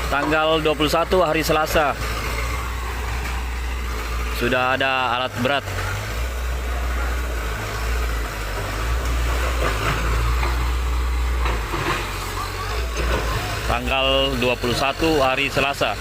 Tanggal 21 hari Selasa. Sudah ada alat berat. Tanggal 21 hari Selasa.